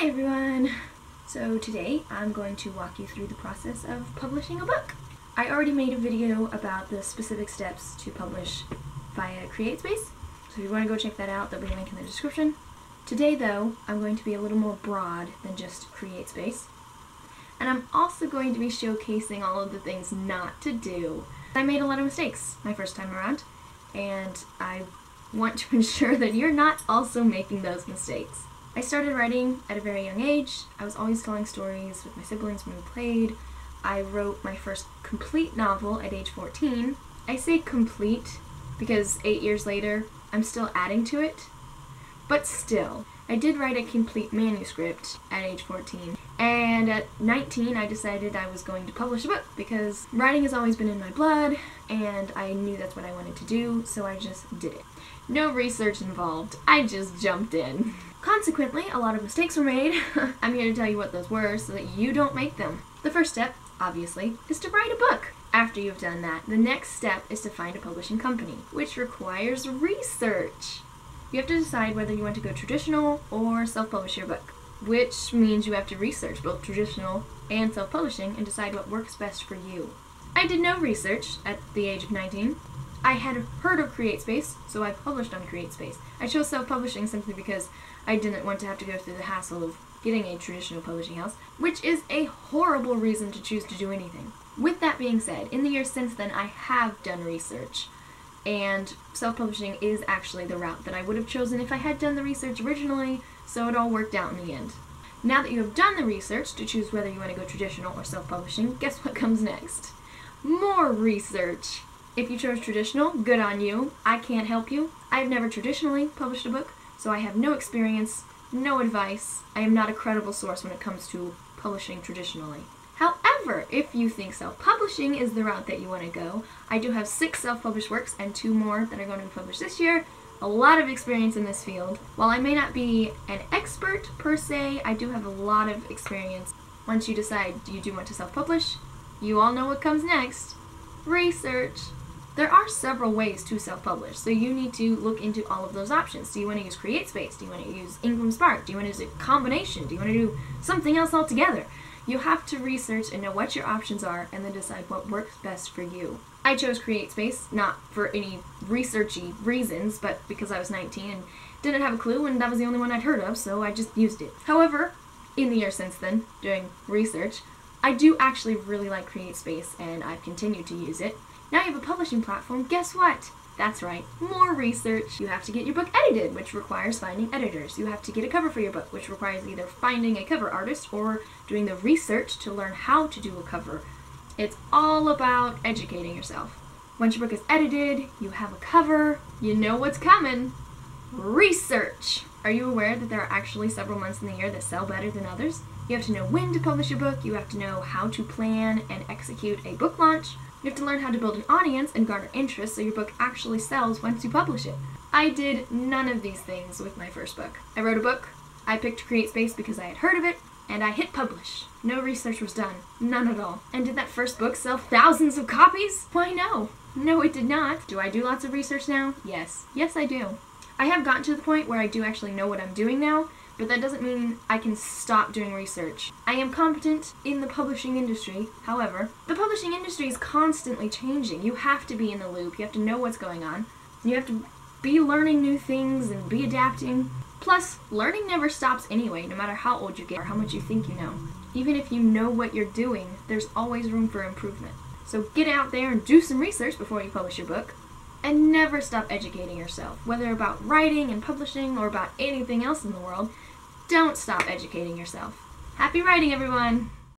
Hi everyone! So today I'm going to walk you through the process of publishing a book. I already made a video about the specific steps to publish via CreateSpace, so if you want to go check that out, there'll be a link in the description. Today though, I'm going to be a little more broad than just CreateSpace, and I'm also going to be showcasing all of the things not to do. I made a lot of mistakes my first time around, and I want to ensure that you're not also making those mistakes. I started writing at a very young age. I was always telling stories with my siblings when we played. I wrote my first complete novel at age 14. I say complete because 8 years later, I'm still adding to it. But still, I did write a complete manuscript at age 14. And at 19, I decided I was going to publish a book because writing has always been in my blood, and I knew that's what I wanted to do, so I just did it. No research involved. I just jumped in. Consequently, a lot of mistakes were made. I'm here to tell you what those were so that you don't make them. The first step, obviously, is to write a book. After you've done that, the next step is to find a publishing company, which requires research. You have to decide whether you want to go traditional or self-publish your book, which means you have to research both traditional and self-publishing and decide what works best for you. I did no research at the age of 19. I had heard of CreateSpace, so I published on CreateSpace. I chose self-publishing simply because I didn't want to have to go through the hassle of getting a traditional publishing house, which is a horrible reason to choose to do anything. With that being said, in the years since then, I have done research, and self-publishing is actually the route that I would have chosen if I had done the research originally, so it all worked out in the end. Now that you have done the research to choose whether you want to go traditional or self-publishing, guess what comes next? More research! If you chose traditional, good on you. I can't help you. I've never traditionally published a book, so I have no experience, no advice. I am not a credible source when it comes to publishing traditionally. However, if you think self-publishing is the route that you want to go, I do have 6 self-published works and 2 more that are going to be published this year. A lot of experience in this field. While I may not be an expert per se, I do have a lot of experience. Once you decide you do want to self-publish, you all know what comes next. Research. There are several ways to self-publish, so you need to look into all of those options. Do you want to use CreateSpace? Do you want to use Ingram Spark? Do you want to use a combination? Do you want to do something else altogether? You have to research and know what your options are and then decide what works best for you. I chose CreateSpace, not for any researchy reasons, but because I was 19 and didn't have a clue, and that was the only one I'd heard of, so I just used it. However, in the years since then, doing research, I do actually really like CreateSpace, and I've continued to use it. Now you have a publishing platform, guess what? That's right, more research. You have to get your book edited, which requires finding editors. You have to get a cover for your book, which requires either finding a cover artist or doing the research to learn how to do a cover. It's all about educating yourself. Once your book is edited, you have a cover, you know what's coming. Research! Are you aware that there are actually several months in the year that sell better than others? You have to know when to publish your book, you have to know how to plan and execute a book launch. You have to learn how to build an audience and garner interest so your book actually sells once you publish it. I did none of these things with my first book. I wrote a book, I picked CreateSpace because I had heard of it, and I hit publish. No research was done. None at all. And did that first book sell thousands of copies? Why no. No, it did not. Do I do lots of research now? Yes. Yes, I do. I have gotten to the point where I do actually know what I'm doing now, but that doesn't mean I can stop doing research. I am competent in the publishing industry, however, the publishing industry is constantly changing. You have to be in the loop, you have to know what's going on, you have to be learning new things and be adapting. Plus, learning never stops anyway, no matter how old you get or how much you think you know. Even if you know what you're doing, there's always room for improvement. So get out there and do some research before you publish your book. And never stop educating yourself, whether about writing and publishing or about anything else in the world. Don't stop educating yourself. Happy writing, everyone!